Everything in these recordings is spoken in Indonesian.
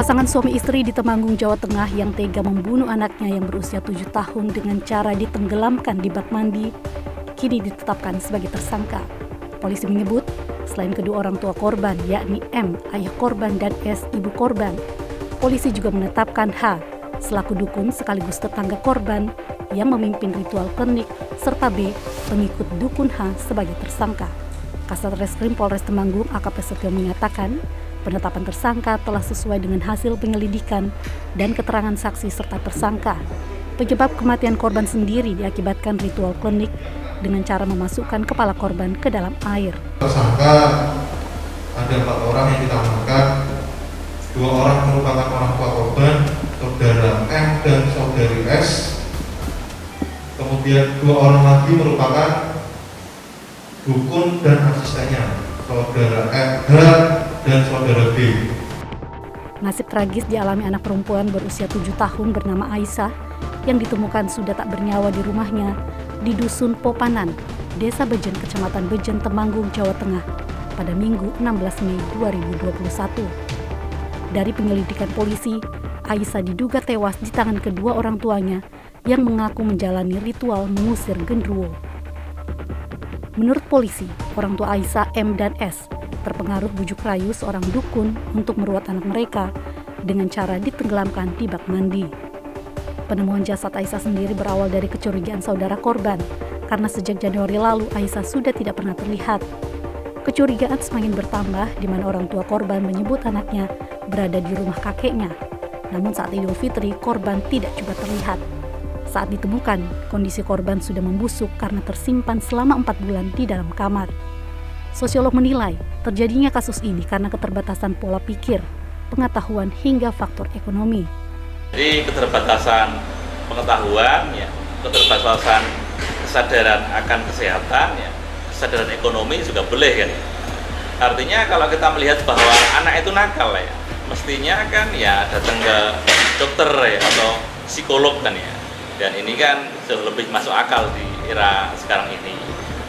Pasangan suami istri di Temanggung, Jawa Tengah yang tega membunuh anaknya yang berusia 7 tahun dengan cara ditenggelamkan di bak mandi, kini ditetapkan sebagai tersangka. Polisi menyebut, selain kedua orang tua korban, yakni M, ayah korban, dan S, ibu korban, polisi juga menetapkan H, selaku dukun sekaligus tetangga korban yang memimpin ritual klinik, serta B, pengikut dukun H sebagai tersangka. Kasat Reskrim Polres Temanggung AKP Setio menyatakan, penetapan tersangka telah sesuai dengan hasil penyelidikan dan keterangan saksi serta tersangka. Penyebab kematian korban sendiri diakibatkan ritual klinik dengan cara memasukkan kepala korban ke dalam air. Tersangka ada 4 orang yang kita amankan, 2 orang merupakan orang tua korban, saudara M dan saudari S. Kemudian 2 orang lagi merupakan dukun dan asistennya, saudara H dan saudara B. Nasib tragis dialami anak perempuan berusia 7 tahun bernama Aisyah yang ditemukan sudah tak bernyawa di rumahnya di Dusun Popanan, Desa Bejen, Kecamatan Bejen, Temanggung, Jawa Tengah pada Minggu 16 Mei 2021. Dari penyelidikan polisi, Aisyah diduga tewas di tangan kedua orang tuanya yang mengaku menjalani ritual mengusir genderuwo. Menurut polisi, orang tua Aisyah, M dan S, terpengaruh bujuk rayu seorang dukun untuk meruat anak mereka dengan cara ditenggelamkan di bak mandi. Penemuan jasad Aisyah sendiri berawal dari kecurigaan saudara korban, karena sejak Januari lalu Aisyah sudah tidak pernah terlihat. Kecurigaan semakin bertambah di mana orang tua korban menyebut anaknya berada di rumah kakeknya. Namun saat Idul Fitri, korban tidak juga terlihat. Saat ditemukan, kondisi korban sudah membusuk karena tersimpan selama 4 bulan di dalam kamar. Sosiolog menilai, terjadinya kasus ini karena keterbatasan pola pikir, pengetahuan hingga faktor ekonomi. Jadi keterbatasan pengetahuan, keterbatasan kesadaran akan kesehatan, kesadaran ekonomi juga boleh kan. Artinya kalau kita melihat bahwa anak itu nakal mestinya kan datang ke dokter atau psikolog kan ya. Dan ini kan jauh lebih masuk akal di era sekarang ini.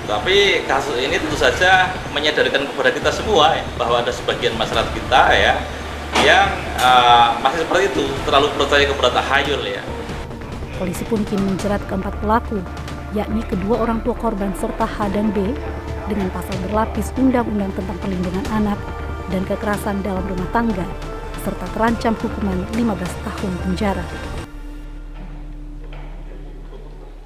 Tapi kasus ini tentu saja menyadarkan kepada kita semua bahwa ada sebagian masyarakat kita yang masih seperti itu, terlalu percaya kepada tahayul Polisi pun kini menjerat keempat pelaku, yakni kedua orang tua korban serta H dan B dengan pasal berlapis Undang-Undang tentang Perlindungan Anak dan Kekerasan dalam Rumah Tangga serta terancam hukuman 15 tahun penjara.